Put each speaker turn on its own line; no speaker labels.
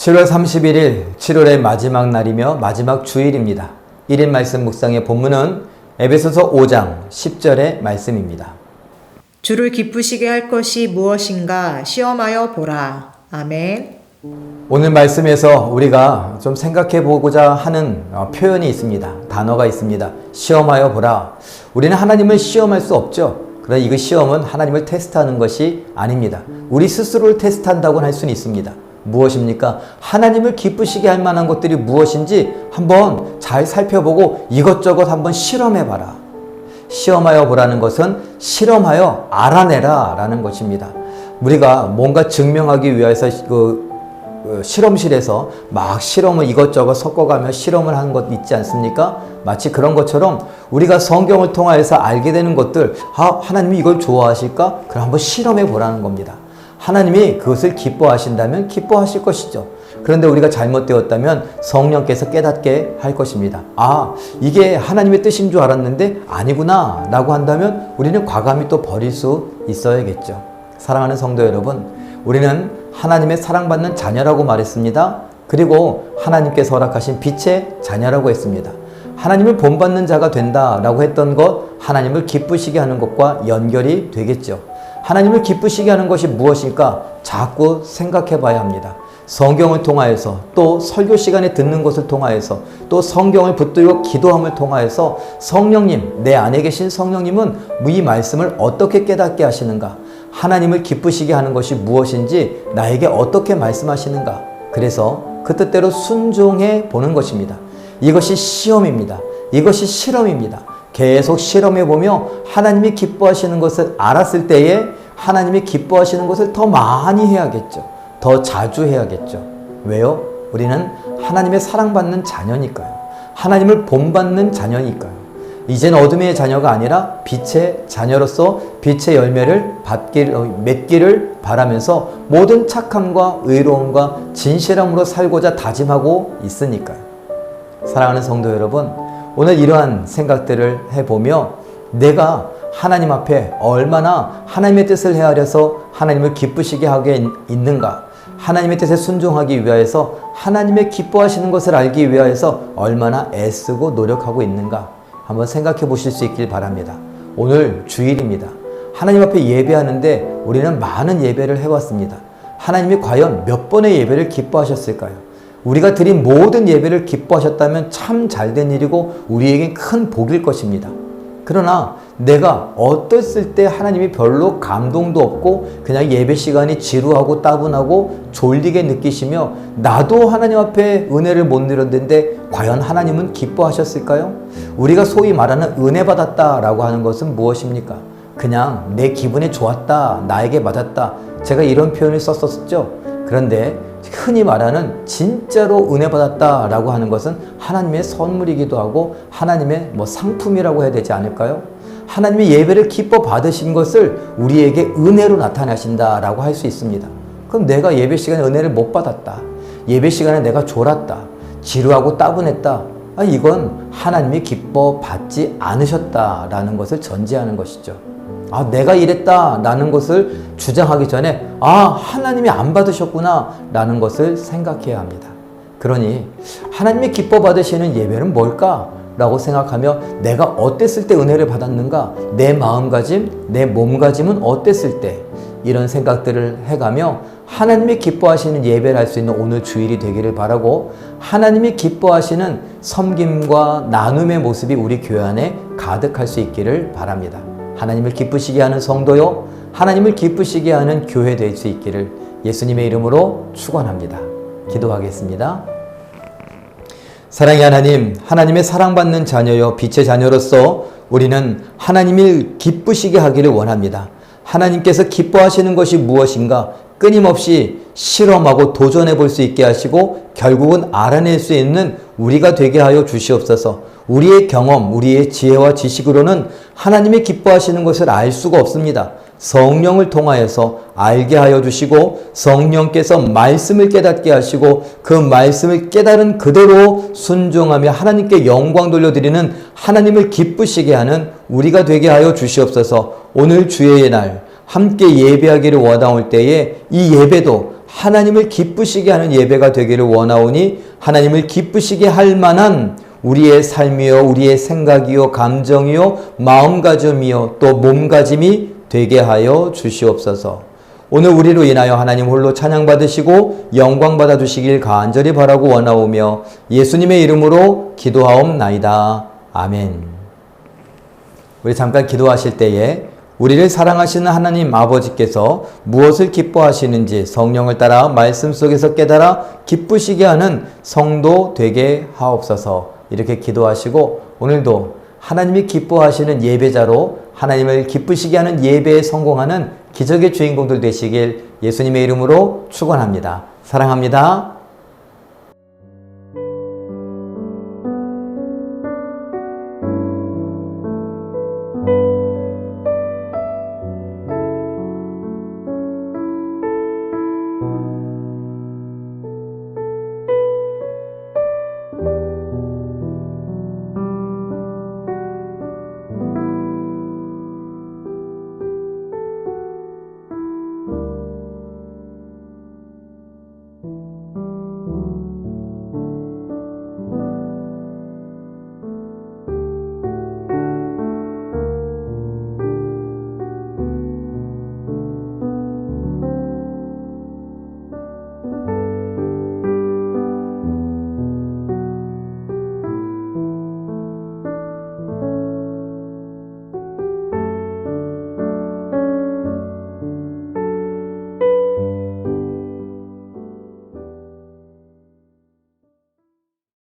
7월 31일 7월의 마지막 날이며 마지막 주일입니다. 1인 말씀 묵상의 본문은 에베소서 5장 10절의 말씀입니다.
주를 기쁘시게 할 것이 무엇인가 시험하여 보라. 아멘.
오늘 말씀에서 우리가 좀 생각해 보고자 하는 표현이 있습니다. 단어가 있습니다. 시험하여 보라. 우리는 하나님을 시험할 수 없죠. 그러나 이 시험은 하나님을 테스트하는 것이 아닙니다. 우리 스스로를 테스트한다고는 할 수는 있습니다. 무엇입니까? 하나님을 기쁘시게 할 만한 것들이 무엇인지 한번 잘 살펴보고 이것저것 한번 실험해 봐라. 시험하여 보라는 것은 실험하여 알아내라 라는 것입니다. 우리가 뭔가 증명하기 위해서 실험실에서 막 실험을 이것저것 섞어가며 실험을 하는 것 있지 않습니까? 마치 그런 것처럼 우리가 성경을 통하여서 알게 되는 것들, 하나님이 이걸 좋아하실까? 그럼 한번 실험해 보라는 겁니다. 하나님이 그것을 기뻐하신다면 기뻐하실 것이죠. 그런데 우리가 잘못되었다면 성령께서 깨닫게 할 것입니다. 이게 하나님의 뜻인 줄 알았는데 아니구나 라고 한다면 우리는 과감히 또 버릴 수 있어야겠죠. 사랑하는 성도 여러분, 우리는 하나님의 사랑받는 자녀라고 말했습니다. 그리고 하나님께서 허락하신 빛의 자녀라고 했습니다. 하나님을 본받는 자가 된다라고 했던 것, 하나님을 기쁘시게 하는 것과 연결이 되겠죠. 하나님을 기쁘시게 하는 것이 무엇일까? 자꾸 생각해 봐야 합니다. 성경을 통하여서, 또 설교 시간에 듣는 것을 통하여서, 또 성경을 붙들고 기도함을 통하여서 성령님, 내 안에 계신 성령님은 이 말씀을 어떻게 깨닫게 하시는가? 하나님을 기쁘시게 하는 것이 무엇인지 나에게 어떻게 말씀하시는가? 그래서 그 뜻대로 순종해 보는 것입니다. 이것이 시험입니다. 이것이 실험입니다. 계속 실험해보며 하나님이 기뻐하시는 것을 알았을 때에 하나님이 기뻐하시는 것을 더 많이 해야겠죠. 더 자주 해야겠죠. 왜요? 우리는 하나님의 사랑받는 자녀니까요. 하나님을 본받는 자녀니까요. 이젠 어둠의 자녀가 아니라 빛의 자녀로서 빛의 열매를 맺기를 바라면서 모든 착함과 의로움과 진실함으로 살고자 다짐하고 있으니까요. 사랑하는 성도 여러분, 오늘 이러한 생각들을 해보며 내가 하나님 앞에 얼마나 하나님의 뜻을 헤아려서 하나님을 기쁘시게 하게 있는가, 하나님의 뜻에 순종하기 위하여서 하나님의 기뻐하시는 것을 알기 위하여서 얼마나 애쓰고 노력하고 있는가 한번 생각해 보실 수 있길 바랍니다. 오늘 주일입니다. 하나님 앞에 예배하는데 우리는 많은 예배를 해왔습니다. 하나님이 과연 몇 번의 예배를 기뻐하셨을까요? 우리가 드린 모든 예배를 기뻐하셨다면 참 잘된 일이고 우리에겐 큰 복일 것입니다. 그러나 내가 어땠을 때 하나님이 별로 감동도 없고 그냥 예배 시간이 지루하고 따분하고 졸리게 느끼시며 나도 하나님 앞에 은혜를 못 누렸는데 과연 하나님은 기뻐하셨을까요? 우리가 소위 말하는 은혜 받았다라고 하는 것은 무엇입니까? 그냥 내 기분이 좋았다, 나에게 맞았다. 제가 이런 표현을 썼었죠. 그런데 흔히 말하는 진짜로 은혜 받았다라고 하는 것은 하나님의 선물이기도 하고 하나님의 상품이라고 해야 되지 않을까요? 하나님의 예배를 기뻐 받으신 것을 우리에게 은혜로 나타나신다라고 할 수 있습니다. 그럼 내가 예배 시간에 은혜를 못 받았다, 예배 시간에 내가 졸았다, 지루하고 따분했다, 이건 하나님이 기뻐 받지 않으셨다라는 것을 전제하는 것이죠. 내가 이랬다 라는 것을 주장하기 전에 하나님이 안 받으셨구나 라는 것을 생각해야 합니다. 그러니 하나님이 기뻐 받으시는 예배는 뭘까? 라고 생각하며 내가 어땠을 때 은혜를 받았는가? 내 마음가짐, 내 몸가짐은 어땠을 때? 이런 생각들을 해가며 하나님이 기뻐하시는 예배를 할 수 있는 오늘 주일이 되기를 바라고, 하나님이 기뻐하시는 섬김과 나눔의 모습이 우리 교회 안에 가득할 수 있기를 바랍니다. 하나님을 기쁘시게 하는 성도요, 하나님을 기쁘시게 하는 교회 될 수 있기를 예수님의 이름으로 축원합니다. 기도하겠습니다. 사랑의 하나님, 하나님의 사랑받는 자녀요 빛의 자녀로서 우리는 하나님을 기쁘시게 하기를 원합니다. 하나님께서 기뻐하시는 것이 무엇인가 끊임없이 실험하고 도전해 볼 수 있게 하시고 결국은 알아낼 수 있는 우리가 되게 하여 주시옵소서. 우리의 경험, 우리의 지혜와 지식으로는 하나님이 기뻐하시는 것을 알 수가 없습니다. 성령을 통하여서 알게 하여 주시고 성령께서 말씀을 깨닫게 하시고 그 말씀을 깨달은 그대로 순종하며 하나님께 영광 돌려드리는 하나님을 기쁘시게 하는 우리가 되게 하여 주시옵소서. 오늘 주의 날 함께 예배하기를 원하올 때에 이 예배도 하나님을 기쁘시게 하는 예배가 되기를 원하오니 하나님을 기쁘시게 할 만한 우리의 삶이요, 우리의 생각이요, 감정이요, 마음가짐이요, 또 몸가짐이 되게 하여 주시옵소서. 오늘 우리로 인하여 하나님 홀로 찬양받으시고 영광받아 주시길 간절히 바라고 원하오며 예수님의 이름으로 기도하옵나이다. 아멘. 우리 잠깐 기도하실 때에 우리를 사랑하시는 하나님 아버지께서 무엇을 기뻐하시는지 성령을 따라 말씀 속에서 깨달아 기쁘시게 하는 성도 되게 하옵소서. 이렇게 기도하시고 오늘도 하나님이 기뻐하시는 예배자로 하나님을 기쁘시게 하는 예배에 성공하는 기적의 주인공들 되시길 예수님의 이름으로 축원합니다. 사랑합니다.